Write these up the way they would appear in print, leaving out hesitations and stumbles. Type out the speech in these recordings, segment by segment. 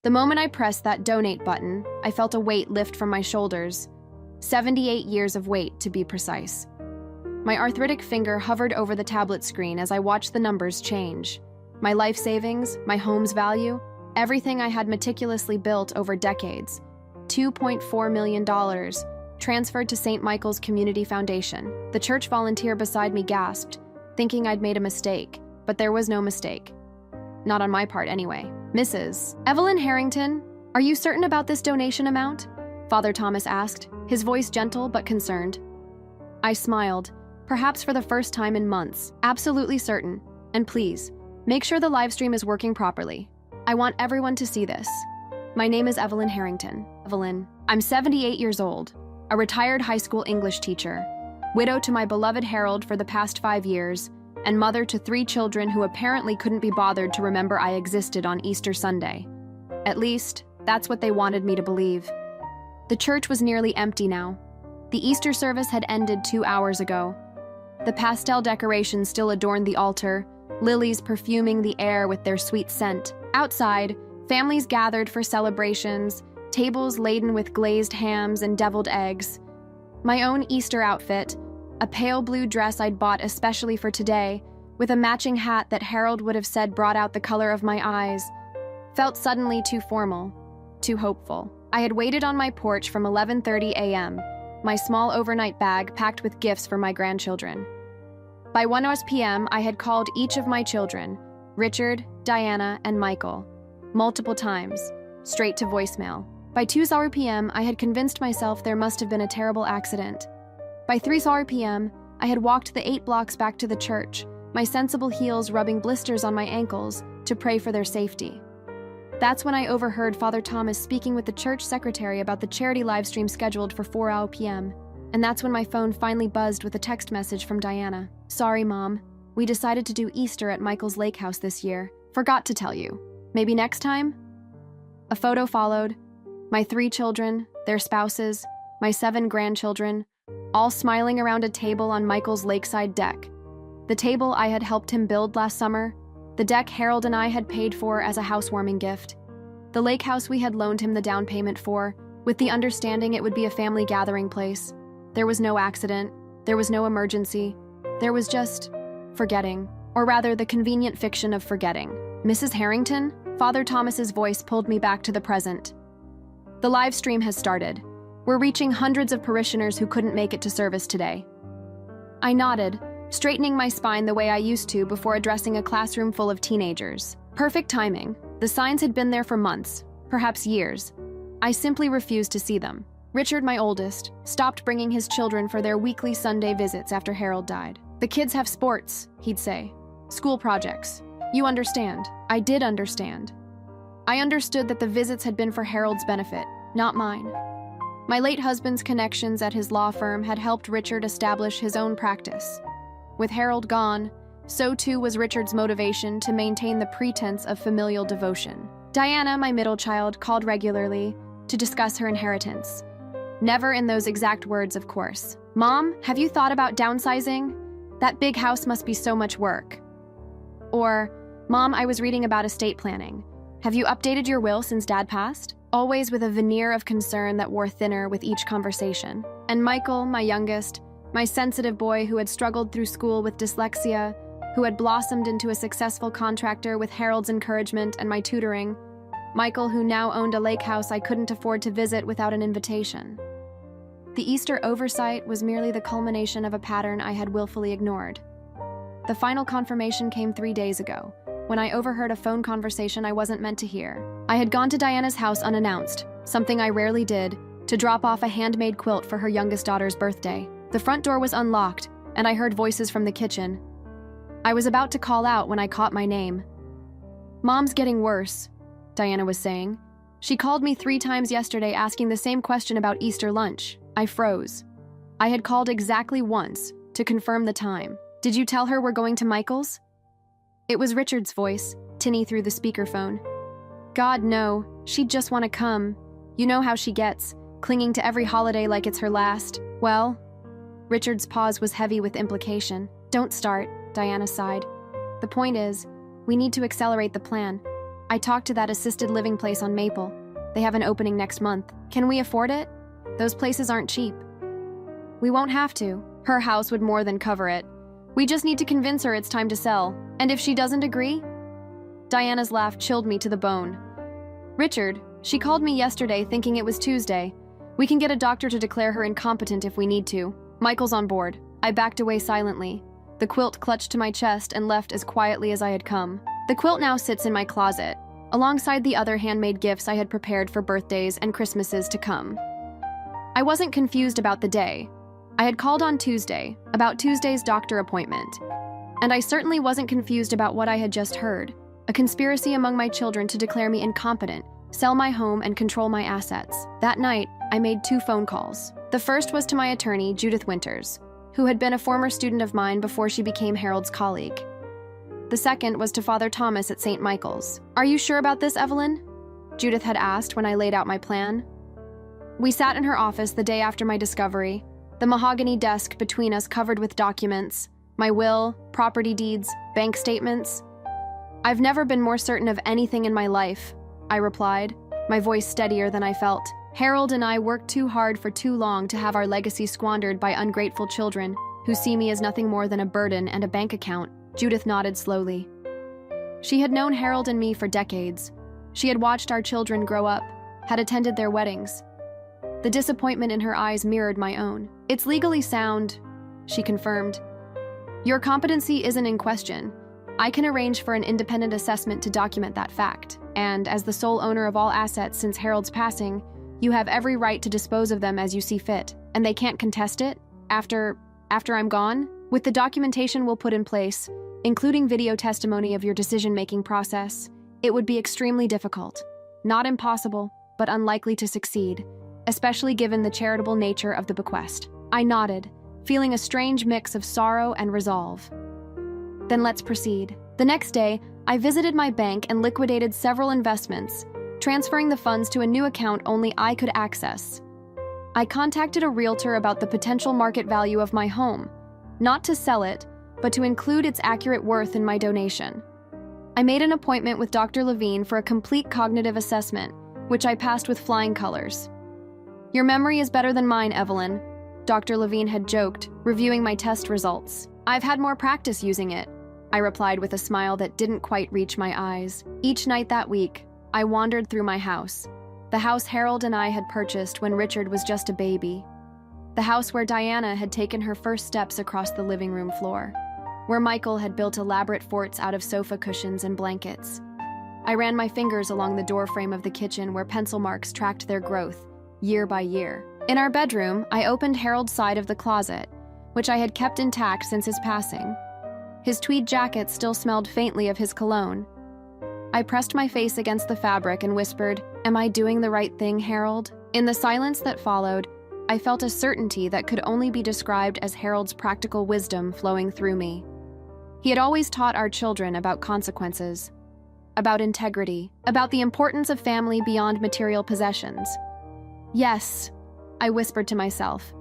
The moment I pressed that donate button, I felt a weight lift from my shoulders. 78 years of weight, to be precise. My arthritic finger hovered over the tablet screen as I watched the numbers change. My life savings, my home's value, everything I had meticulously built over decades. $2.4 million, transferred to St. Michael's Community Foundation. The church volunteer beside me gasped, thinking I'd made a mistake, but there was no mistake. Not on my part, anyway. Mrs. Evelyn Harrington, are you certain about this donation amount? Father Thomas asked, his voice gentle but concerned. I smiled, perhaps for the first time in months. Absolutely certain. And please, make sure the live stream is working properly. I want everyone to see this. My name is Evelyn Harrington. Evelyn. I'm 78 years old, a retired high school English teacher, widow to my beloved Harold for the past 5 years, and mother to 3 children who apparently couldn't be bothered to remember I existed on Easter Sunday. At least, that's what they wanted me to believe. The church was nearly empty now. The Easter service had ended 2 hours ago. The pastel decorations still adorned the altar, lilies perfuming the air with their sweet scent. Outside, families gathered for celebrations, tables laden with glazed hams and deviled eggs. My own Easter outfit, a pale blue dress I'd bought especially for today, with a matching hat that Harold would have said brought out the color of my eyes, felt suddenly too formal, too hopeful. I had waited on my porch from 11:30 a.m., my small overnight bag packed with gifts for my grandchildren. By 1 p.m., I had called each of my children, Richard, Diana, and Michael, multiple times, straight to voicemail. By 2 p.m., I had convinced myself there must have been a terrible accident. By 3 p.m., I had walked the 8 blocks back to the church, my sensible heels rubbing blisters on my ankles, to pray for their safety. That's when I overheard Father Thomas speaking with the church secretary about the charity livestream scheduled for 4 p.m. And that's when my phone finally buzzed with a text message from Diana. Sorry, Mom. We decided to do Easter at Michael's lake house this year. Forgot to tell you. Maybe next time? A photo followed. My 3 children, their spouses, my 7 grandchildren, all smiling around a table on Michael's lakeside deck. The table I had helped him build last summer, the deck Harold and I had paid for as a housewarming gift, the lake house we had loaned him the down payment for, with the understanding it would be a family gathering place. There was no accident, there was no emergency, there was just forgetting, or rather the convenient fiction of forgetting. Mrs. Harrington? Father Thomas's voice pulled me back to the present. The live stream has started. We're reaching hundreds of parishioners who couldn't make it to service today. I nodded, straightening my spine the way I used to before addressing a classroom full of teenagers. Perfect timing. The signs had been there for months, perhaps years. I simply refused to see them. Richard, my oldest, stopped bringing his children for their weekly Sunday visits after Harold died. The kids have sports, he'd say. School projects. You understand. I did understand. I understood that the visits had been for Harold's benefit, not mine. My late husband's connections at his law firm had helped Richard establish his own practice. With Harold gone, so too was Richard's motivation to maintain the pretense of familial devotion. Diana, my middle child, called regularly to discuss her inheritance. Never in those exact words, of course. Mom, have you thought about downsizing? That big house must be so much work. Or, Mom, I was reading about estate planning. Have you updated your will since Dad passed? Always with a veneer of concern that wore thinner with each conversation. And Michael, my youngest, my sensitive boy who had struggled through school with dyslexia, who had blossomed into a successful contractor with Harold's encouragement and my tutoring. Michael, who now owned a lake house I couldn't afford to visit without an invitation. The Easter oversight was merely the culmination of a pattern I had willfully ignored. The final confirmation came 3 days ago, when I overheard a phone conversation I wasn't meant to hear. I had gone to Diana's house unannounced, something I rarely did, to drop off a handmade quilt for her youngest daughter's birthday. The front door was unlocked, and I heard voices from the kitchen. I was about to call out when I caught my name. Mom's getting worse, Diana was saying. She called me 3 times yesterday asking the same question about Easter lunch. I froze. I had called exactly once, to confirm the time. Did you tell her we're going to Michael's? It was Richard's voice, tinny through the speakerphone. God, no, she'd just want to come. You know how she gets, clinging to every holiday like it's her last. Well, Richard's pause was heavy with implication. Don't start, Diana sighed. The point is, we need to accelerate the plan. I talked to that assisted living place on Maple. They have an opening next month. Can we afford it? Those places aren't cheap. We won't have to. Her house would more than cover it. We just need to convince her it's time to sell. And if she doesn't agree? Diana's laugh chilled me to the bone. Richard, she called me yesterday thinking it was Tuesday. We can get a doctor to declare her incompetent if we need to. Michael's on board. I backed away silently. The quilt clutched to my chest and left as quietly as I had come. The quilt now sits in my closet, alongside the other handmade gifts I had prepared for birthdays and Christmases to come. I wasn't confused about the day. I had called on Tuesday, about Tuesday's doctor appointment. And I certainly wasn't confused about what I had just heard. A conspiracy among my children to declare me incompetent, sell my home, and control my assets. That night, I made 2 phone calls. The first was to my attorney, Judith Winters, who had been a former student of mine before she became Harold's colleague. The second was to Father Thomas at St. Michael's. "Are you sure about this, Evelyn?" Judith had asked when I laid out my plan. We sat in her office the day after my discovery, the mahogany desk between us covered with documents, my will, property deeds, bank statements. "I've never been more certain of anything in my life," I replied, my voice steadier than I felt. "Harold and I worked too hard for too long to have our legacy squandered by ungrateful children who see me as nothing more than a burden and a bank account." Judith nodded slowly. She had known Harold and me for decades. She had watched our children grow up, had attended their weddings. The disappointment in her eyes mirrored my own. "It's legally sound," she confirmed. "Your competency isn't in question. I can arrange for an independent assessment to document that fact. And as the sole owner of all assets since Harold's passing, you have every right to dispose of them as you see fit. And they can't contest it after I'm gone? With the documentation we'll put in place, including video testimony of your decision-making process, it would be extremely difficult. Not impossible, but unlikely to succeed, especially given the charitable nature of the bequest." I nodded, feeling a strange mix of sorrow and resolve. "Then let's proceed." The next day, I visited my bank and liquidated several investments, transferring the funds to a new account only I could access. I contacted a realtor about the potential market value of my home, not to sell it, but to include its accurate worth in my donation. I made an appointment with Dr. Levine for a complete cognitive assessment, which I passed with flying colors. "Your memory is better than mine, Evelyn," Dr. Levine had joked, reviewing my test results. "I've had more practice using it," I replied with a smile that didn't quite reach my eyes. Each night that week, I wandered through my house, the house Harold and I had purchased when Richard was just a baby, the house where Diana had taken her first steps across the living room floor, where Michael had built elaborate forts out of sofa cushions and blankets. I ran my fingers along the doorframe of the kitchen where pencil marks tracked their growth, year by year. In our bedroom, I opened Harold's side of the closet, which I had kept intact since his passing. His tweed jacket still smelled faintly of his cologne. I pressed my face against the fabric and whispered, "Am I doing the right thing, Harold?" In the silence that followed, I felt a certainty that could only be described as Harold's practical wisdom flowing through me. He had always taught our children about consequences, about integrity, about the importance of family beyond material possessions. "Yes," I whispered to myself,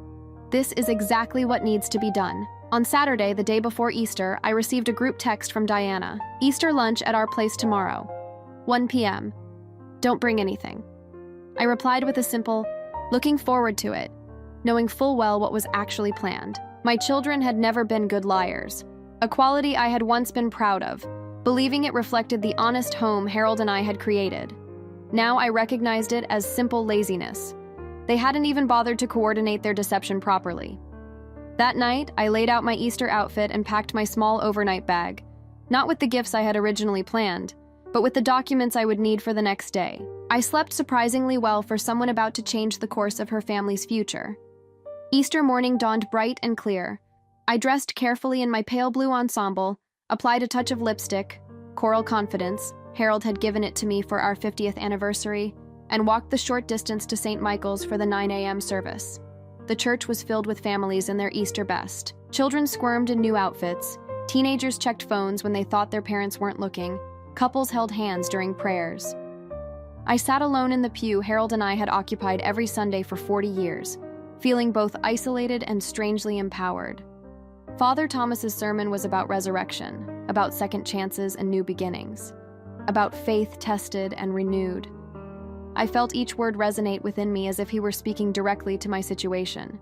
"this is exactly what needs to be done." On Saturday, the day before Easter, I received a group text from Diana. "Easter lunch at our place tomorrow, 1 p.m. Don't bring anything." I replied with a simple, "Looking forward to it," knowing full well what was actually planned. My children had never been good liars, a quality I had once been proud of, believing it reflected the honest home Harold and I had created. Now I recognized it as simple laziness. They hadn't even bothered to coordinate their deception properly. That night, I laid out my Easter outfit and packed my small overnight bag, not with the gifts I had originally planned, but with the documents I would need for the next day. I slept surprisingly well for someone about to change the course of her family's future. Easter morning dawned bright and clear. I dressed carefully in my pale blue ensemble, applied a touch of lipstick, Coral Confidence, Harold had given it to me for our 50th anniversary, and walked the short distance to St. Michael's for the 9 a.m. service. The church was filled with families in their Easter best. Children squirmed in new outfits, teenagers checked phones when they thought their parents weren't looking, couples held hands during prayers. I sat alone in the pew Harold and I had occupied every Sunday for 40 years, feeling both isolated and strangely empowered. Father Thomas's sermon was about resurrection, about second chances and new beginnings. about faith tested and renewed. I felt each word resonate within me as if he were speaking directly to my situation.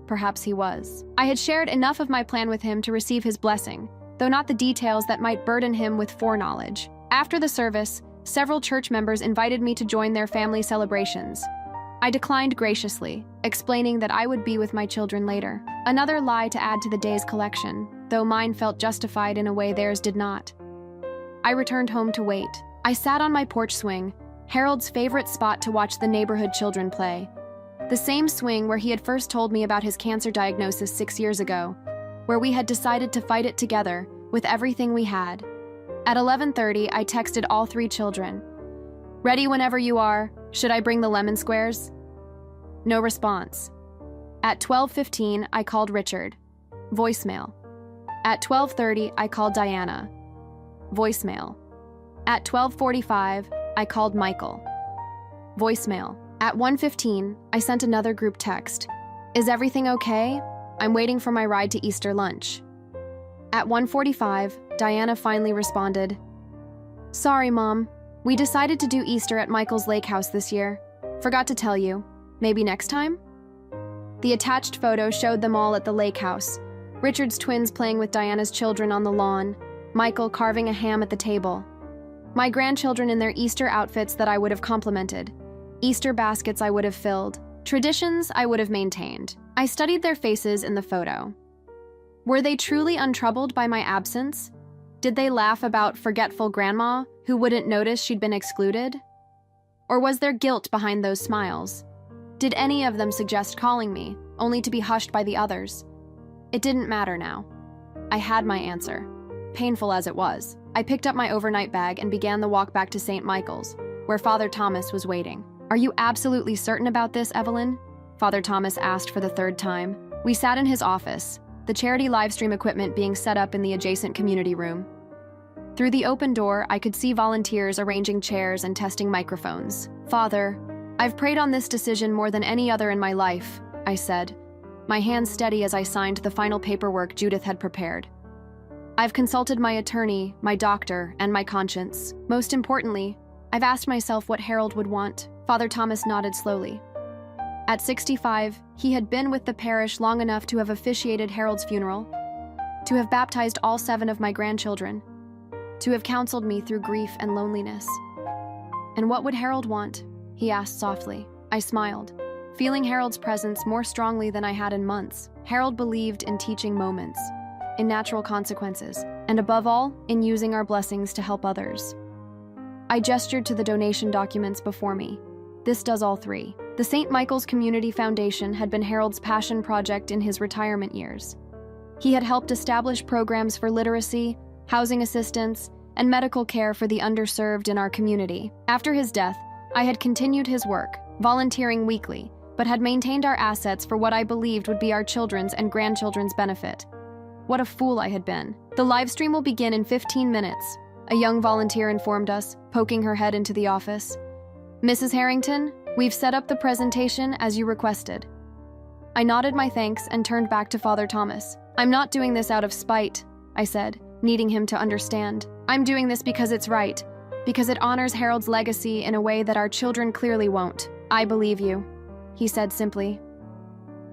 Perhaps he was. I had shared enough of my plan with him to receive his blessing, though not the details that might burden him with foreknowledge. After the service, several church members invited me to join their family celebrations. I declined graciously, explaining that I would be with my children later. Another lie to add to the day's collection, though mine felt justified in a way theirs did not. I returned home to wait. I sat on my porch swing, Harold's favorite spot to watch the neighborhood children play. The same swing where he had first told me about his cancer diagnosis 6 years ago, where we had decided to fight it together with everything we had. At 11:30, I texted all 3 children. "Ready whenever you are. Should I bring the lemon squares?" No response. At 12:15, I called Richard. Voicemail. At 12:30, I called Diana. Voicemail. At 12:45, I called Michael. Voicemail. At 1:15, I sent another group text. "Is everything okay? I'm waiting for my ride to Easter lunch." At 1:45, Diana finally responded, "Sorry, Mom. We decided to do Easter at Michael's lake house this year. Forgot to tell you. Maybe next time?" The attached photo showed them all at the lake house. Richard's twins playing with Diana's children on the lawn, Michael carving a ham at the table. My grandchildren in their Easter outfits that I would have complimented. Easter baskets I would have filled. Traditions I would have maintained. I studied their faces in the photo. Were they truly untroubled by my absence? Did they laugh about forgetful grandma who wouldn't notice she'd been excluded? Or was there guilt behind those smiles? Did any of them suggest calling me, only to be hushed by the others? It didn't matter now. I had my answer. Painful as it was, I picked up my overnight bag and began the walk back to St. Michael's, where Father Thomas was waiting. "Are you absolutely certain about this, Evelyn?" Father Thomas asked for the 3rd time. We sat in his office, the charity livestream equipment being set up in the adjacent community room. Through the open door, I could see volunteers arranging chairs and testing microphones. "Father, I've prayed on this decision more than any other in my life," I said, my hands steady as I signed the final paperwork Judith had prepared. "I've consulted my attorney, my doctor, and my conscience. Most importantly, I've asked myself what Harold would want." Father Thomas nodded slowly. At 65, he had been with the parish long enough to have officiated Harold's funeral, to have baptized all 7 of my grandchildren, to have counseled me through grief and loneliness. "And what would Harold want?" he asked softly. I smiled, feeling Harold's presence more strongly than I had in months. Harold believed in teaching moments, in natural consequences, and above all, in using our blessings to help others. I gestured to the donation documents before me. This does all 3. The St. Michael's Community Foundation had been Harold's passion project in his retirement years. He had helped establish programs for literacy, housing assistance, and medical care for the underserved in our community. After his death, I had continued his work, volunteering weekly, but had maintained our assets for what I believed would be our children's and grandchildren's benefit. What a fool I had been. "The live stream will begin in 15 minutes, a young volunteer informed us, poking her head into the office. "Mrs. Harrington, we've set up the presentation as you requested." I nodded my thanks and turned back to Father Thomas. "I'm not doing this out of spite," I said, needing him to understand. "I'm doing this because it's right, because it honors Harold's legacy in a way that our children clearly won't." "I believe you," he said simply.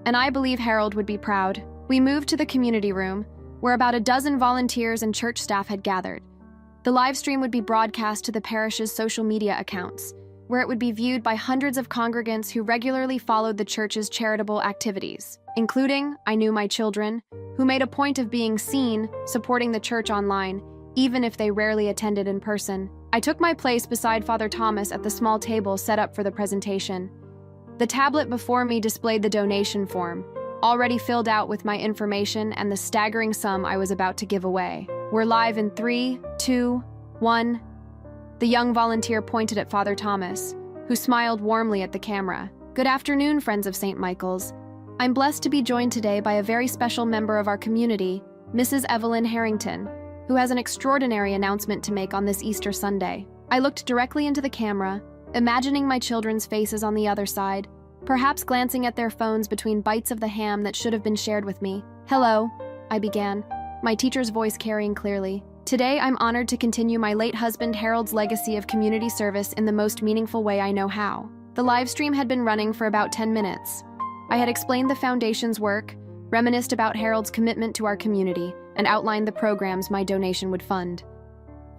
"And I believe Harold would be proud." We moved to the community room, where about a dozen volunteers and church staff had gathered. The live stream would be broadcast to the parish's social media accounts, where it would be viewed by hundreds of congregants who regularly followed the church's charitable activities, including, I knew, my children, who made a point of being seen supporting the church online, even if they rarely attended in person. I took my place beside Father Thomas at the small table set up for the presentation. The tablet before me displayed the donation form, already filled out with my information and the staggering sum I was about to give away. "We're live in 3, 2, 1. The young volunteer pointed at Father Thomas, who smiled warmly at the camera. "Good afternoon, friends of St. Michael's. I'm blessed to be joined today by a very special member of our community, Mrs. Evelyn Harrington, who has an extraordinary announcement to make on this Easter Sunday." I looked directly into the camera, imagining my children's faces on the other side, perhaps glancing at their phones between bites of the ham that should have been shared with me. "Hello," I began, my teacher's voice carrying clearly. Today, I'm honored to continue my late husband Harold's legacy of community service in the most meaningful way I know how. The live stream had been running for about 10 minutes. I had explained the foundation's work, reminisced about Harold's commitment to our community, and outlined the programs my donation would fund.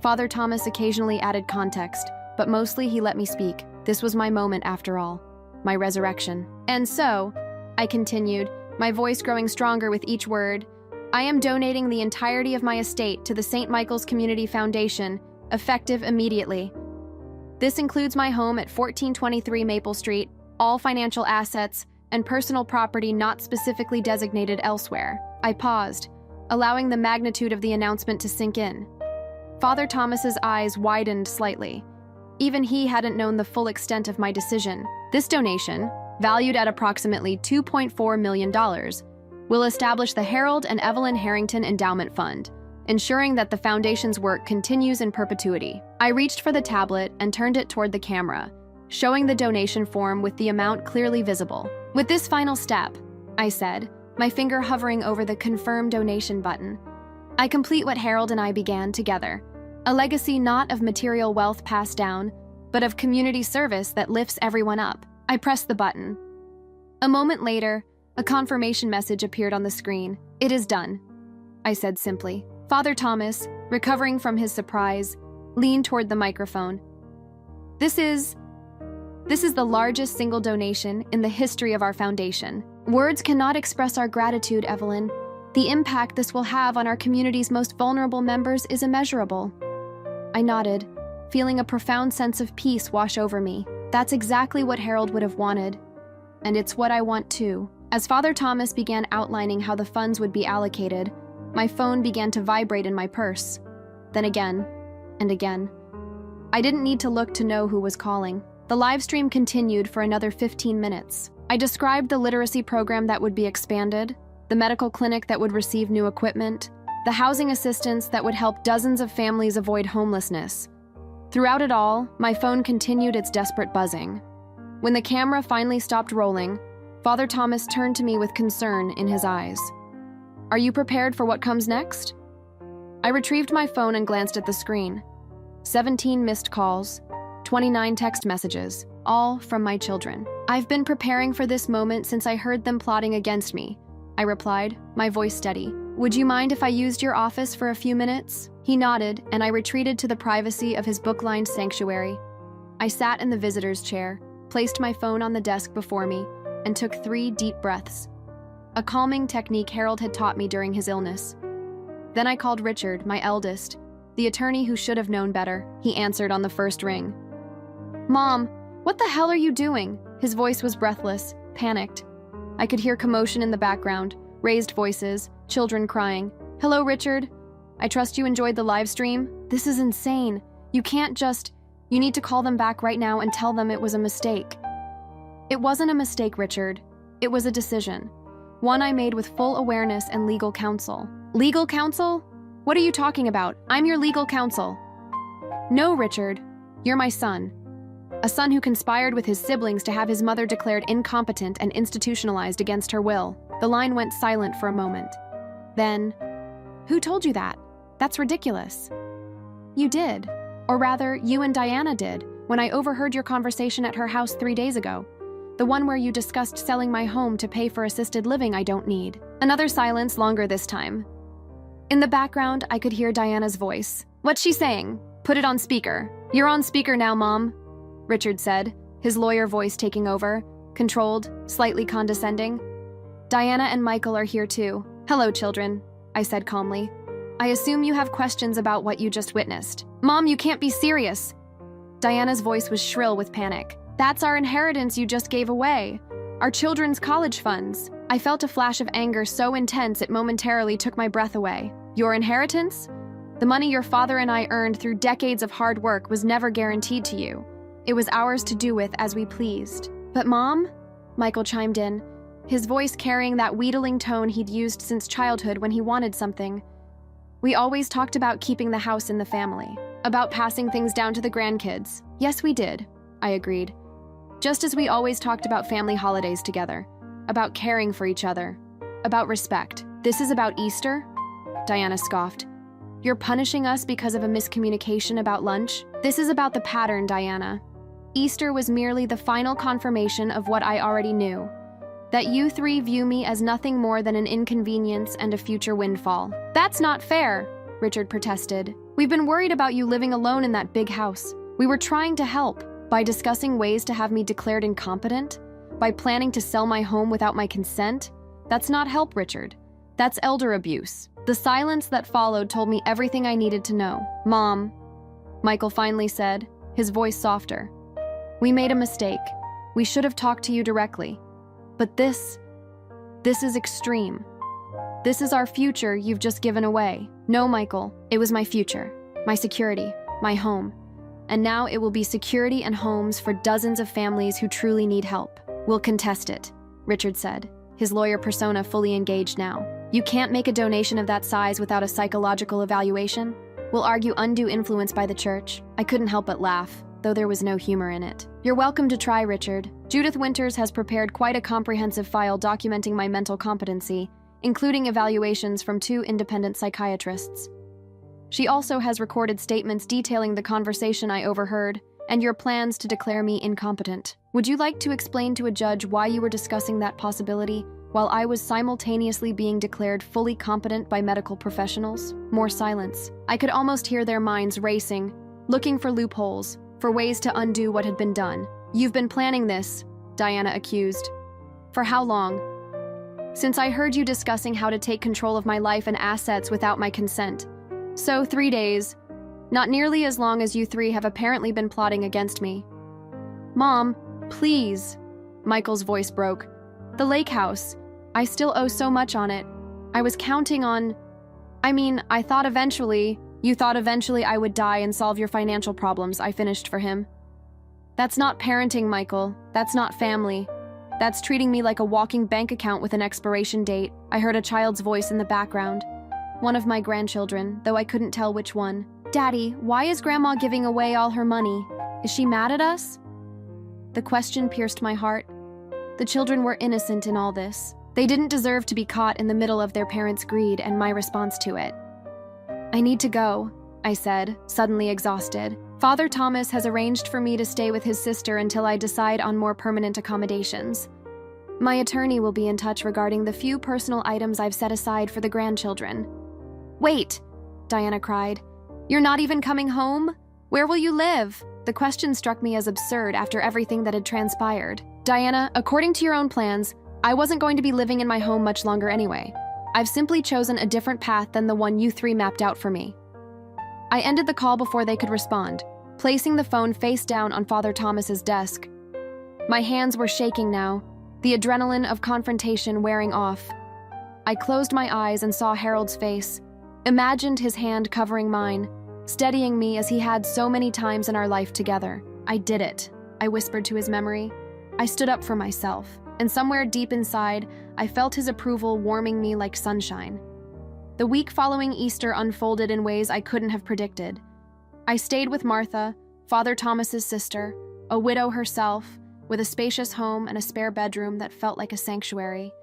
Father Thomas occasionally added context, but mostly he let me speak. This was my moment after all, my resurrection. And so, I continued, my voice growing stronger with each word, I am donating the entirety of my estate to the St. Michael's Community Foundation, effective immediately. This includes my home at 1423 Maple Street, all financial assets, and personal property not specifically designated elsewhere. I paused, allowing the magnitude of the announcement to sink in. Father Thomas's eyes widened slightly. Even he hadn't known the full extent of my decision. This donation, valued at approximately $2.4 million, will establish the Harold and Evelyn Harrington Endowment Fund, ensuring that the foundation's work continues in perpetuity. I reached for the tablet and turned it toward the camera, showing the donation form with the amount clearly visible. With this final step, I said, my finger hovering over the Confirm Donation button, I complete what Harold and I began together, a legacy not of material wealth passed down, but of community service that lifts everyone up. I pressed the button. A moment later, a confirmation message appeared on the screen. It is done, I said simply. Father Thomas, recovering from his surprise, leaned toward the microphone. This is the largest single donation in the history of our foundation. Words cannot express our gratitude, Evelyn. The impact this will have on our community's most vulnerable members is immeasurable. I nodded, feeling a profound sense of peace wash over me. That's exactly what Harold would have wanted. And it's what I want too. As Father Thomas began outlining how the funds would be allocated, my phone began to vibrate in my purse. Then again, and again. I didn't need to look to know who was calling. The live stream continued for another 15 minutes. I described the literacy program that would be expanded, the medical clinic that would receive new equipment, the housing assistance that would help dozens of families avoid homelessness. Throughout it all, my phone continued its desperate buzzing. When the camera finally stopped rolling, Father Thomas turned to me with concern in his eyes. Are you prepared for what comes next? I retrieved my phone and glanced at the screen. 17 missed calls, 29 text messages, all from my children. I've been preparing for this moment since I heard them plotting against me, I replied, my voice steady. Would you mind if I used your office for a few minutes? He nodded, and I retreated to the privacy of his book-lined sanctuary. I sat in the visitor's chair, placed my phone on the desk before me, and took 3 deep breaths, a calming technique Harold had taught me during his illness. Then I called Richard, my eldest, the attorney who should have known better. He answered on the first ring. Mom, what the hell are you doing? His voice was breathless, panicked. I could hear commotion in the background, raised voices, children crying. Hello, Richard. I trust you enjoyed the live stream. This is insane. You need to call them back right now and tell them it was a mistake. It wasn't a mistake, Richard. It was a decision. One I made with full awareness and legal counsel. Legal counsel? What are you talking about? I'm your legal counsel. No, Richard. You're my son. A son who conspired with his siblings to have his mother declared incompetent and institutionalized against her will. The line went silent for a moment. Then, who told you that? That's ridiculous. You did. Or rather, you and Diana did, when I overheard your conversation at her house 3 days ago. The one where you discussed selling my home to pay for assisted living I don't need. Another silence, longer this time. In the background, I could hear Diana's voice. What's she saying? Put it on speaker. You're on speaker now, Mom, Richard said, his lawyer voice taking over, controlled, slightly condescending. Diana and Michael are here too. Hello, children, I said calmly. I assume you have questions about what you just witnessed. Mom, you can't be serious. Diana's voice was shrill with panic. That's our inheritance you just gave away. Our children's college funds. I felt a flash of anger so intense it momentarily took my breath away. Your inheritance? The money your father and I earned through decades of hard work was never guaranteed to you. It was ours to do with as we pleased. But Mom? Michael chimed in, his voice carrying that wheedling tone he'd used since childhood when he wanted something. We always talked about keeping the house in the family, about passing things down to the grandkids. Yes, we did, I agreed. Just as we always talked about family holidays together, about caring for each other, about respect. This is about Easter? Diana scoffed. You're punishing us because of a miscommunication about lunch? This is about the pattern, Diana. Easter was merely the final confirmation of what I already knew. That you three view me as nothing more than an inconvenience and a future windfall. That's not fair, Richard protested. We've been worried about you living alone in that big house. We were trying to help by discussing ways to have me declared incompetent, by planning to sell my home without my consent. That's not help, Richard. That's elder abuse. The silence that followed told me everything I needed to know. Mom, Michael finally said, his voice softer. We made a mistake. We should have talked to you directly. But this is extreme. This is our future you've just given away. No, Michael, it was my future, my security, my home. And now it will be security and homes for dozens of families who truly need help. We'll contest it, Richard said, his lawyer persona fully engaged now. You can't make a donation of that size without a psychological evaluation. We'll argue undue influence by the church. I couldn't help but laugh, though there was no humor in it. You're welcome to try, Richard. Judith Winters has prepared quite a comprehensive file documenting my mental competency, including evaluations from 2 independent psychiatrists. She also has recorded statements detailing the conversation I overheard and your plans to declare me incompetent. Would you like to explain to a judge why you were discussing that possibility while I was simultaneously being declared fully competent by medical professionals? More silence. I could almost hear their minds racing, looking for loopholes, for ways to undo what had been done. You've been planning this, Diana accused. For how long? Since I heard you discussing how to take control of my life and assets without my consent. So 3 days. Not nearly as long as you three have apparently been plotting against me. Mom, please. Michael's voice broke. The lake house. I still owe so much on it. I was counting on... I thought eventually... You thought eventually I would die and solve your financial problems, I finished for him. That's not parenting, Michael. That's not family. That's treating me like a walking bank account with an expiration date. I heard a child's voice in the background. One of my grandchildren, though I couldn't tell which one. Daddy, why is Grandma giving away all her money? Is she mad at us? The question pierced my heart. The children were innocent in all this. They didn't deserve to be caught in the middle of their parents' greed and my response to it. I need to go, I said, suddenly exhausted. Father Thomas has arranged for me to stay with his sister until I decide on more permanent accommodations. My attorney will be in touch regarding the few personal items I've set aside for the grandchildren. Wait, Diana cried. You're not even coming home? Where will you live? The question struck me as absurd after everything that had transpired. Diana, according to your own plans, I wasn't going to be living in my home much longer anyway. I've simply chosen a different path than the one you three mapped out for me. I ended the call before they could respond, placing the phone face down on Father Thomas's desk. My hands were shaking now, the adrenaline of confrontation wearing off. I closed my eyes and saw Harold's face, imagined his hand covering mine, steadying me as he had so many times in our life together. I did it, I whispered to his memory. I stood up for myself, and somewhere deep inside, I felt his approval warming me like sunshine. The week following Easter unfolded in ways I couldn't have predicted. I stayed with Martha, Father Thomas's sister, a widow herself, with a spacious home and a spare bedroom that felt like a sanctuary.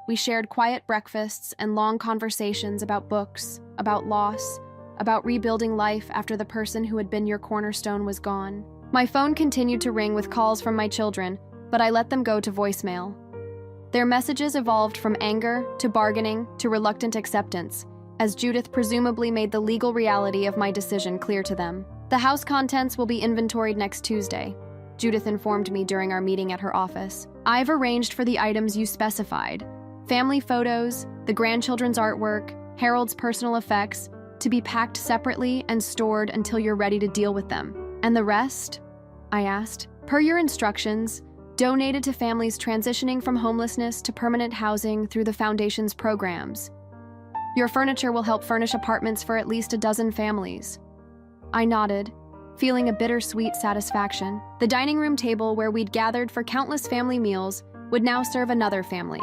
We shared quiet breakfasts and long conversations about books, about loss, about rebuilding life after the person who had been your cornerstone was gone. My phone continued to ring with calls from my children, but I let them go to voicemail. Their messages evolved from anger to bargaining to reluctant acceptance, as Judith presumably made the legal reality of my decision clear to them. The house contents will be inventoried next Tuesday, Judith informed me during our meeting at her office. I've arranged for the items you specified, family photos, the grandchildren's artwork, Harold's personal effects, to be packed separately and stored until you're ready to deal with them. And the rest? I asked. Per your instructions, donated to families transitioning from homelessness to permanent housing through the Foundation's programs. Your furniture will help furnish apartments for at least a dozen families. I nodded, feeling a bittersweet satisfaction. The dining room table where we'd gathered for countless family meals would now serve another family.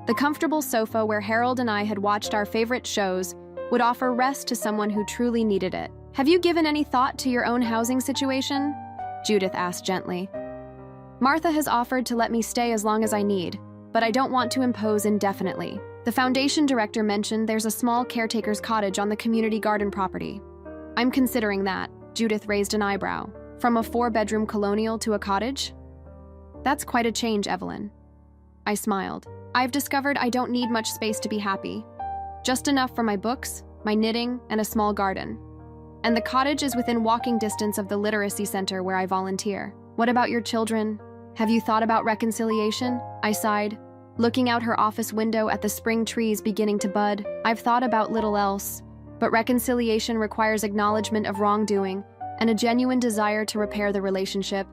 The comfortable sofa where Harold and I had watched our favorite shows would offer rest to someone who truly needed it. Have you given any thought to your own housing situation? Judith asked gently. Martha has offered to let me stay as long as I need, but I don't want to impose indefinitely. The foundation director mentioned there's a small caretaker's cottage on the community garden property. I'm considering that. Judith raised an eyebrow. From a 4-bedroom colonial to a cottage? That's quite a change, Evelyn. I smiled. I've discovered I don't need much space to be happy. Just enough for my books, my knitting, and a small garden. And the cottage is within walking distance of the literacy center where I volunteer. What about your children? Have you thought about reconciliation? I sighed, looking out her office window at the spring trees beginning to bud. I've thought about little else, but reconciliation requires acknowledgement of wrongdoing and a genuine desire to repair the relationship.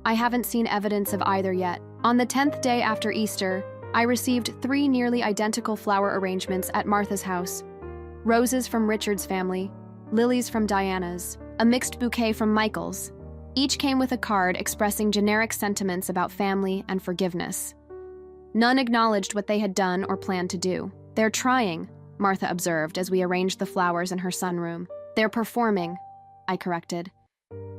I haven't seen evidence of either yet. On the 10th day after Easter, I received 3 nearly identical flower arrangements at Martha's house. Roses from Richard's family, lilies from Diana's, a mixed bouquet from Michael's. Each came with a card expressing generic sentiments about family and forgiveness. None acknowledged what they had done or planned to do. They're trying, Martha observed as we arranged the flowers in her sunroom. They're performing, I corrected.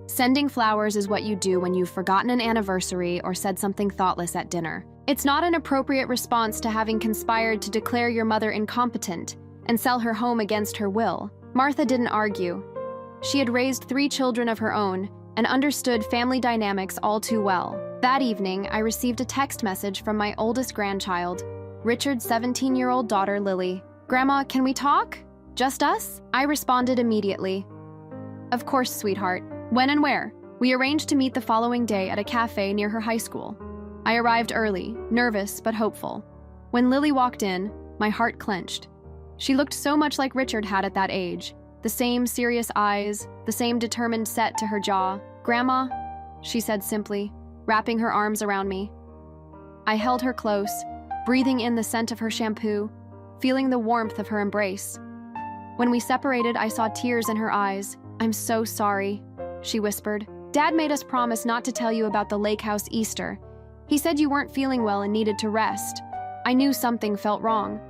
Sending flowers is what you do when you've forgotten an anniversary or said something thoughtless at dinner. It's not an appropriate response to having conspired to declare your mother incompetent and sell her home against her will. Martha didn't argue. She had raised 3 children of her own and understood family dynamics all too well. That evening, I received a text message from my oldest grandchild, Richard's 17-year-old daughter, Lily. "Grandma, can we talk? Just us?" I responded immediately. "Of course, sweetheart. When and where?" We arranged to meet the following day at a cafe near her high school. I arrived early, nervous but hopeful. When Lily walked in, my heart clenched. She looked so much like Richard had at that age. The same serious eyes, the same determined set to her jaw. "Grandma," she said simply, wrapping her arms around me. I held her close, breathing in the scent of her shampoo, feeling the warmth of her embrace. When we separated, I saw tears in her eyes. "I'm so sorry," she whispered. "Dad made us promise not to tell you about the lake house Easter. He said you weren't feeling well and needed to rest." I knew something felt wrong.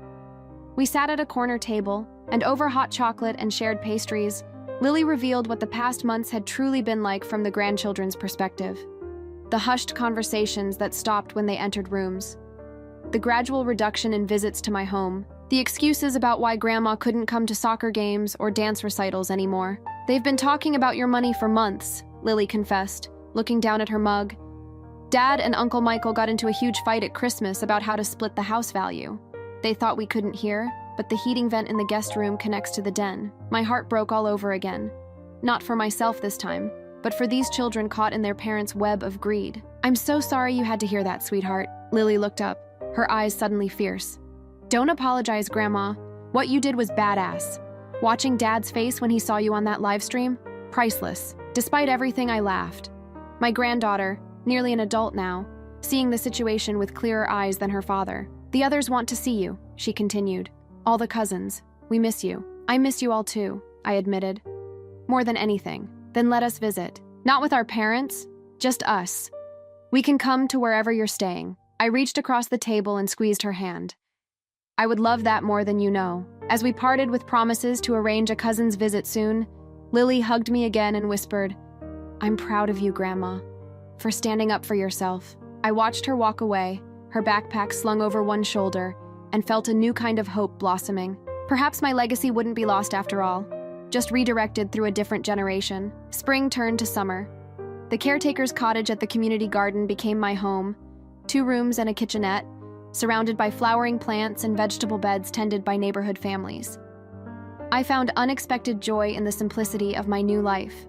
We sat at a corner table, and over hot chocolate and shared pastries, Lily revealed what the past months had truly been like from the grandchildren's perspective. The hushed conversations that stopped when they entered rooms. The gradual reduction in visits to my home. The excuses about why Grandma couldn't come to soccer games or dance recitals anymore. "They've been talking about your money for months," Lily confessed, looking down at her mug. "Dad and Uncle Michael got into a huge fight at Christmas about how to split the house value. They thought we couldn't hear, but the heating vent in the guest room connects to the den." My heart broke all over again. Not for myself this time, but for these children caught in their parents' web of greed. "I'm so sorry you had to hear that, sweetheart." Lily looked up, her eyes suddenly fierce. "Don't apologize, Grandma. What you did was badass. Watching Dad's face when he saw you on that live stream? Priceless." Despite everything, I laughed. My granddaughter, nearly an adult now, seeing the situation with clearer eyes than her father. "The others want to see you," she continued. "All the cousins. We miss you." "I miss you all too," I admitted. "More than anything. Then let us visit. Not with our parents, just us. We can come to wherever you're staying." I reached across the table and squeezed her hand. "I would love that more than you know." As we parted with promises to arrange a cousin's visit soon, Lily hugged me again and whispered, "I'm proud of you, Grandma, for standing up for yourself." I watched her walk away, her backpack slung over one shoulder, and felt a new kind of hope blossoming. Perhaps my legacy wouldn't be lost after all, just redirected through a different generation. Spring turned to summer. The caretaker's cottage at the community garden became my home, 2 rooms and a kitchenette, surrounded by flowering plants and vegetable beds tended by neighborhood families. I found unexpected joy in the simplicity of my new life.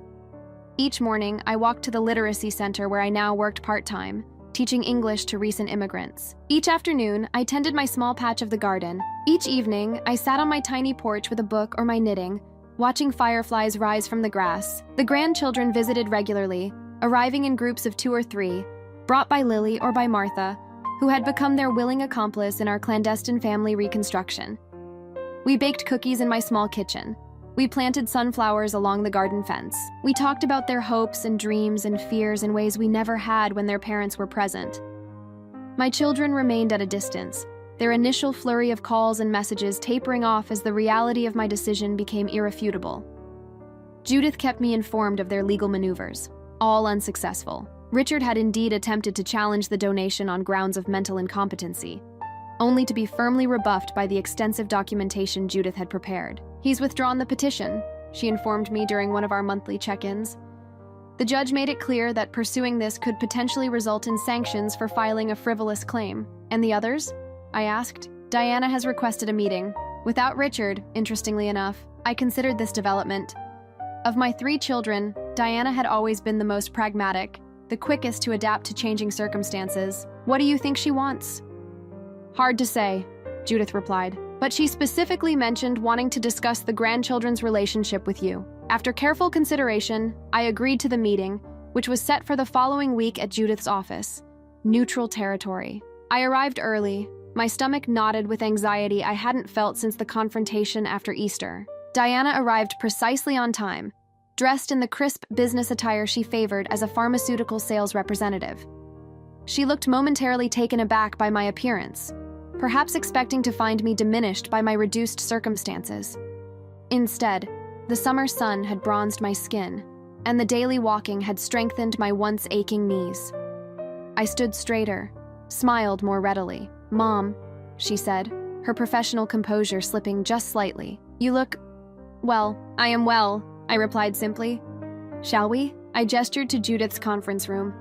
Each morning, I walked to the literacy center where I now worked part-time, teaching English to recent immigrants. Each afternoon, I tended my small patch of the garden. Each evening, I sat on my tiny porch with a book or my knitting, watching fireflies rise from the grass. The grandchildren visited regularly, arriving in groups of 2 or 3, brought by Lily or by Martha, who had become their willing accomplice in our clandestine family reconstruction. We baked cookies in my small kitchen. We planted sunflowers along the garden fence. We talked about their hopes and dreams and fears in ways we never had when their parents were present. My children remained at a distance, their initial flurry of calls and messages tapering off as the reality of my decision became irrefutable. Judith kept me informed of their legal maneuvers, all unsuccessful. Richard had indeed attempted to challenge the donation on grounds of mental incompetency. only to be firmly rebuffed by the extensive documentation Judith had prepared. "He's withdrawn the petition," she informed me during one of our monthly check-ins. The judge made it clear that pursuing this could potentially result in sanctions for filing a frivolous claim. "And the others?" I asked. "Diana has requested a meeting. Without Richard, interestingly enough." I considered this development. Of my 3 children, Diana had always been the most pragmatic, the quickest to adapt to changing circumstances. "What do you think she wants?" "Hard to say," Judith replied, "but she specifically mentioned wanting to discuss the grandchildren's relationship with you." After careful consideration, I agreed to the meeting, which was set for the following week at Judith's office. Neutral territory. I arrived early. My stomach knotted with anxiety I hadn't felt since the confrontation after Easter. Diana arrived precisely on time, dressed in the crisp business attire she favored as a pharmaceutical sales representative. She looked momentarily taken aback by my appearance, perhaps expecting to find me diminished by my reduced circumstances. Instead, the summer sun had bronzed my skin, and the daily walking had strengthened my once aching knees. I stood straighter, smiled more readily. "Mom," she said, her professional composure slipping just slightly. "You look... well, I am well," I replied simply. "Shall we?" I gestured to Judith's conference room.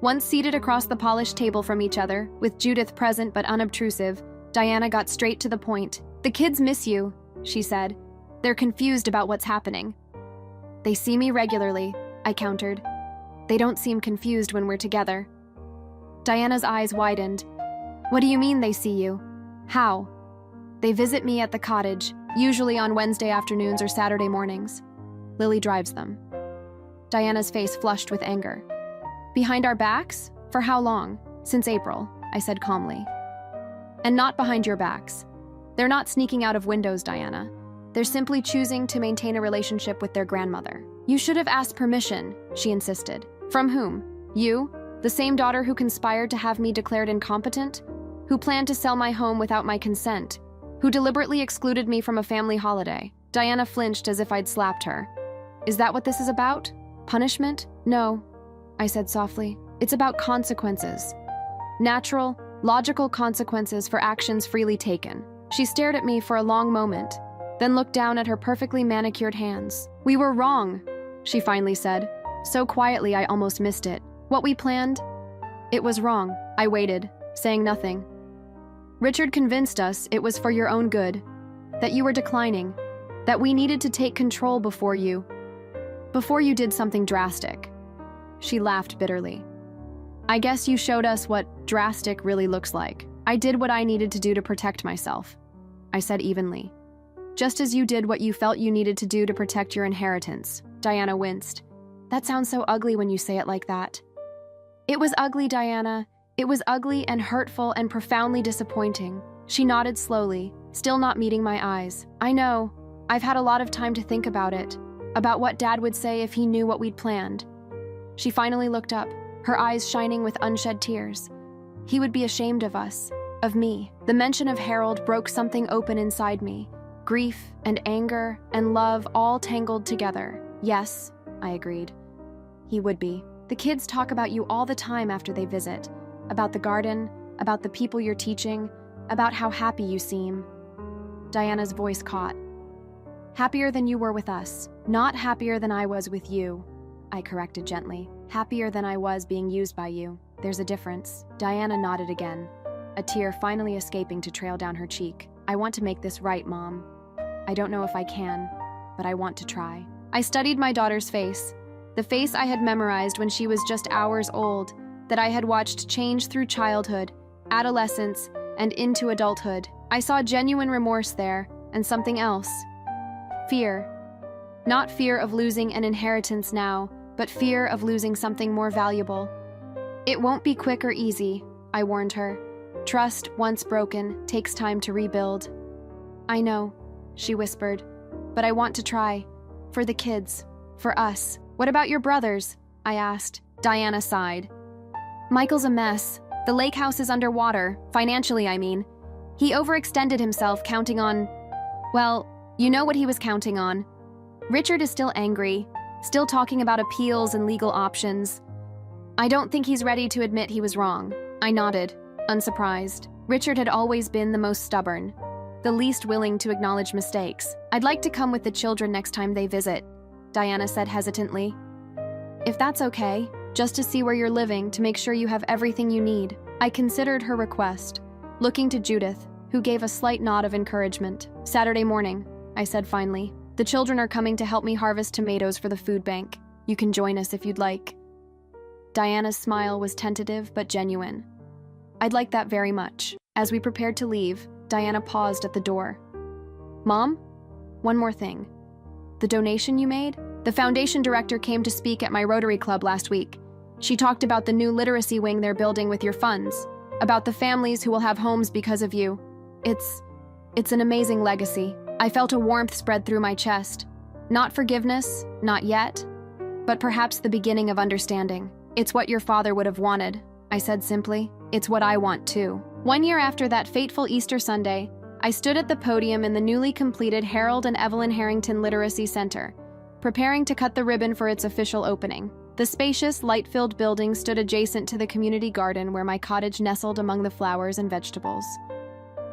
Once seated across the polished table from each other, with Judith present but unobtrusive, Diana got straight to the point. "The kids miss you," she said. "They're confused about what's happening." "They see me regularly," I countered. "They don't seem confused when we're together." Diana's eyes widened. "What do you mean they see you? How?" "They visit me at the cottage, usually on Wednesday afternoons or Saturday mornings. Lily drives them." Diana's face flushed with anger. "Behind our backs? For how long?" "Since April," I said calmly. "And not behind your backs. They're not sneaking out of windows, Diana. They're simply choosing to maintain a relationship with their grandmother." "You should have asked permission," she insisted. "From whom? You? The same daughter who conspired to have me declared incompetent? Who planned to sell my home without my consent? Who deliberately excluded me from a family holiday?" Diana flinched as if I'd slapped her. "Is that what this is about? Punishment?" "No," I said softly. "It's about consequences. Natural, logical consequences for actions freely taken." She stared at me for a long moment, then looked down at her perfectly manicured hands. "We were wrong," she finally said, so quietly I almost missed it. "What we planned? It was wrong." I waited, saying nothing. "Richard convinced us it was for your own good, that you were declining, that we needed to take control before you did something drastic." She laughed bitterly. "I guess you showed us what drastic really looks like." "I did what I needed to do to protect myself," I said evenly. "Just as you did what you felt you needed to do to protect your inheritance." Diana winced. "That sounds so ugly when you say it like that." "It was ugly, Diana. It was ugly and hurtful and profoundly disappointing." She nodded slowly, still not meeting my eyes. "I know. I've had a lot of time to think about it, about what Dad would say if he knew what we'd planned." She finally looked up, her eyes shining with unshed tears. "He would be ashamed of us, of me." The mention of Harold broke something open inside me. Grief and anger and love all tangled together. "Yes," I agreed. "He would be. The kids talk about you all the time after they visit. About the garden, about the people you're teaching, about how happy you seem." Diana's voice caught. "Happier than you were with us. Not happier than I was with you," I corrected gently. "Happier than I was being used by you. There's a difference." Diana nodded again, a tear finally escaping to trail down her cheek. "I want to make this right, Mom. I don't know if I can, but I want to try." I studied my daughter's face, the face I had memorized when she was just hours old, that I had watched change through childhood, adolescence, and into adulthood. I saw genuine remorse there, and something else. Fear. Not fear of losing an inheritance now, but fear of losing something more valuable. "It won't be quick or easy," I warned her. "Trust, once broken, takes time to rebuild." "I know," she whispered, "but I want to try. For the kids. For us." "What about your brothers?" I asked. Diana sighed. "Michael's a mess. The lake house is underwater, financially, I mean. He overextended himself counting on... well, you know what he was counting on. Richard is still angry, still talking about appeals and legal options. I don't think he's ready to admit he was wrong." I nodded, unsurprised. Richard had always been the most stubborn, the least willing to acknowledge mistakes. "I'd like to come with the children next time they visit," Diana said hesitantly. "If that's okay, just to see where you're living, to make sure you have everything you need." I considered her request, looking to Judith, who gave a slight nod of encouragement. "Saturday morning," I said finally. "The children are coming to help me harvest tomatoes for the food bank. You can join us if you'd like." Diana's smile was tentative but genuine. "I'd like that very much." As we prepared to leave, Diana paused at the door. "Mom, one more thing. The donation you made? The foundation director came to speak at my Rotary Club last week. She talked about the new literacy wing they're building with your funds, about the families who will have homes because of you. It's an amazing legacy." I felt a warmth spread through my chest. Not forgiveness, not yet, but perhaps the beginning of understanding. "It's what your father would have wanted," I said simply. "It's what I want too." 1 year after that fateful Easter Sunday, I stood at the podium in the newly completed Harold and Evelyn Harrington Literacy Center, preparing to cut the ribbon for its official opening. The spacious, light-filled building stood adjacent to the community garden where my cottage nestled among the flowers and vegetables.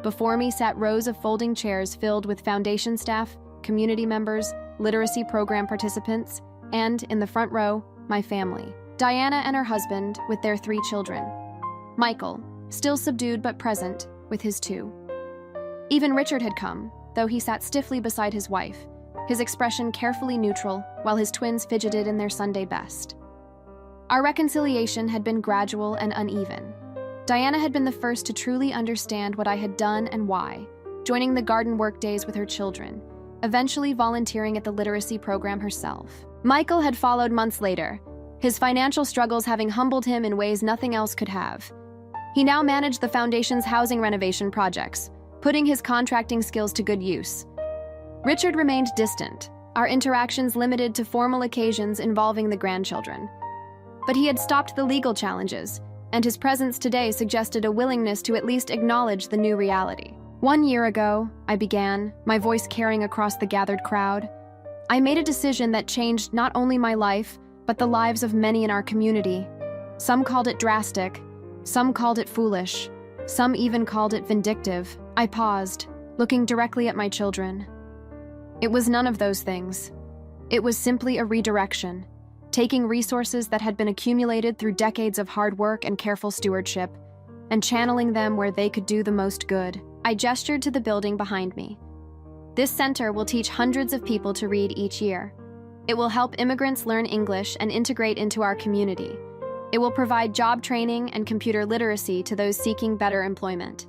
Before me sat rows of folding chairs filled with foundation staff, community members, literacy program participants, and, in the front row, my family. Diana and her husband with their 3 children. Michael, still subdued but present, with his 2. Even Richard had come, though he sat stiffly beside his wife, his expression carefully neutral, while his twins fidgeted in their Sunday best. Our reconciliation had been gradual and uneven. Diana had been the first to truly understand what I had done and why, joining the garden work days with her children, eventually volunteering at the literacy program herself. Michael had followed months later, his financial struggles having humbled him in ways nothing else could have. He now managed the foundation's housing renovation projects, putting his contracting skills to good use. Richard remained distant, our interactions limited to formal occasions involving the grandchildren. But he had stopped the legal challenges, and his presence today suggested a willingness to at least acknowledge the new reality. 1 year ago, I began, my voice carrying across the gathered crowd, I made a decision that changed not only my life, but the lives of many in our community. Some called it drastic, some called it foolish, some even called it vindictive. I paused, looking directly at my children. It was none of those things. It was simply a redirection, taking resources that had been accumulated through decades of hard work and careful stewardship, and channeling them where they could do the most good. I gestured to the building behind me. This center will teach hundreds of people to read each year. It will help immigrants learn English and integrate into our community. It will provide job training and computer literacy to those seeking better employment.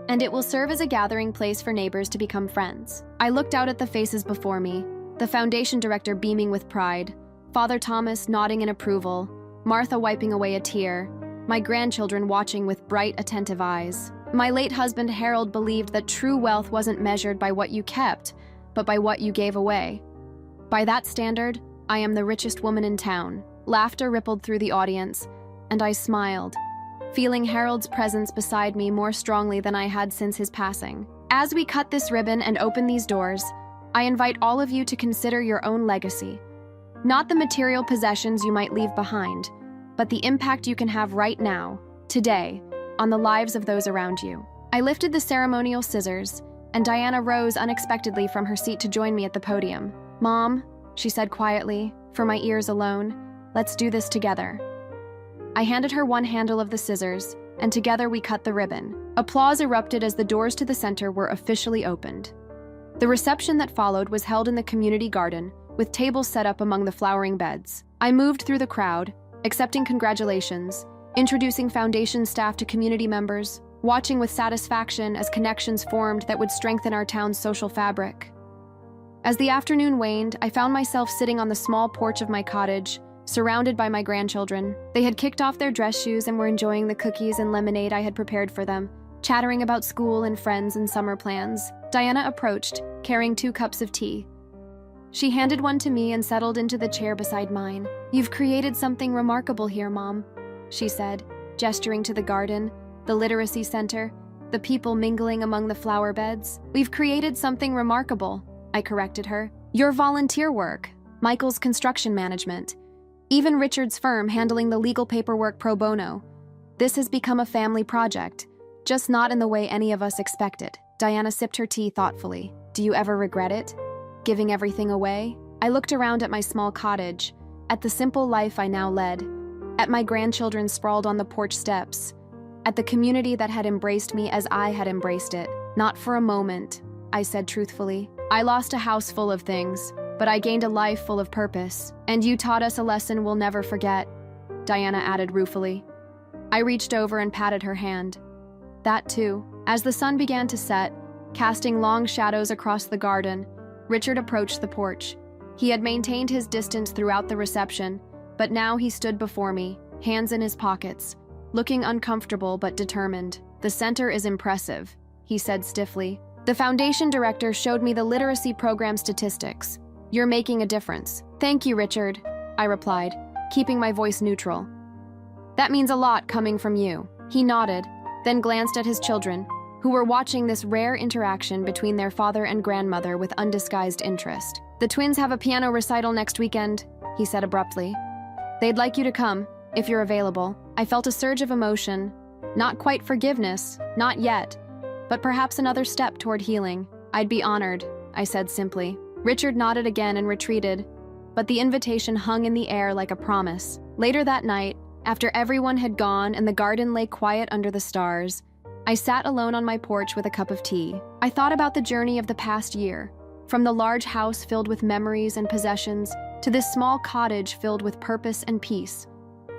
And it will serve as a gathering place for neighbors to become friends. I looked out at the faces before me, the foundation director beaming with pride, Father Thomas nodding in approval, Martha wiping away a tear, my grandchildren watching with bright, attentive eyes. My late husband Harold believed that true wealth wasn't measured by what you kept, but by what you gave away. By that standard, I am the richest woman in town. Laughter rippled through the audience, and I smiled, feeling Harold's presence beside me more strongly than I had since his passing. As we cut this ribbon and open these doors, I invite all of you to consider your own legacy. Not the material possessions you might leave behind, but the impact you can have right now, today, on the lives of those around you. I lifted the ceremonial scissors, and Diana rose unexpectedly from her seat to join me at the podium. "Mom," she said quietly, for my ears alone, "let's do this together." I handed her one handle of the scissors, and together we cut the ribbon. Applause erupted as the doors to the center were officially opened. The reception that followed was held in the community garden, with tables set up among the flowering beds. I moved through the crowd, accepting congratulations, introducing foundation staff to community members, watching with satisfaction as connections formed that would strengthen our town's social fabric. As the afternoon waned, I found myself sitting on the small porch of my cottage, surrounded by my grandchildren. They had kicked off their dress shoes and were enjoying the cookies and lemonade I had prepared for them, chattering about school and friends and summer plans. Diana approached, carrying 2 cups of tea. She handed one to me and settled into the chair beside mine. "You've created something remarkable here, Mom," she said, gesturing to the garden, the literacy center, the people mingling among the flower beds. "We've created something remarkable," I corrected her. "Your volunteer work, Michael's construction management, even Richard's firm handling the legal paperwork pro bono. This has become a family project, Just not in the way any of us expected. Diana sipped her tea thoughtfully. Do you ever regret it? Giving everything away? I looked around at my small cottage, at the simple life I now led, at my grandchildren sprawled on the porch steps, at the community that had embraced me as I had embraced it. Not for a moment, I said truthfully. I lost a house full of things, but I gained a life full of purpose. And you taught us a lesson we'll never forget, Diana added ruefully. I reached over and patted her hand. That too. As the sun began to set, casting long shadows across the garden, Richard approached the porch. He had maintained his distance throughout the reception, but now he stood before me, hands in his pockets, looking uncomfortable but determined. The center is impressive, he said stiffly. The foundation director showed me the literacy program statistics. You're making a difference. Thank you, Richard, I replied, keeping my voice neutral. That means a lot coming from you. He nodded, then glanced at his children, who were watching this rare interaction between their father and grandmother with undisguised interest. The twins have a piano recital next weekend, he said abruptly. They'd like you to come, if you're available. I felt a surge of emotion. Not quite forgiveness, not yet, but perhaps another step toward healing. I'd be honored, I said simply. Richard nodded again and retreated, but the invitation hung in the air like a promise. Later that night, after everyone had gone and the garden lay quiet under the stars, I sat alone on my porch with a cup of tea. I thought about the journey of the past year, from the large house filled with memories and possessions to this small cottage filled with purpose and peace,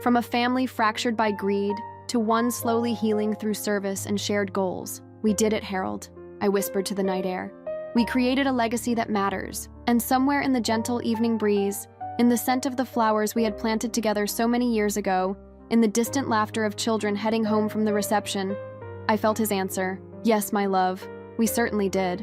from a family fractured by greed to one slowly healing through service and shared goals. We did it, Harold, I whispered to the night air. We created a legacy that matters, and somewhere in the gentle evening breeze, in the scent of the flowers we had planted together so many years ago, in the distant laughter of children heading home from the reception, I felt his answer. Yes, my love, we certainly did.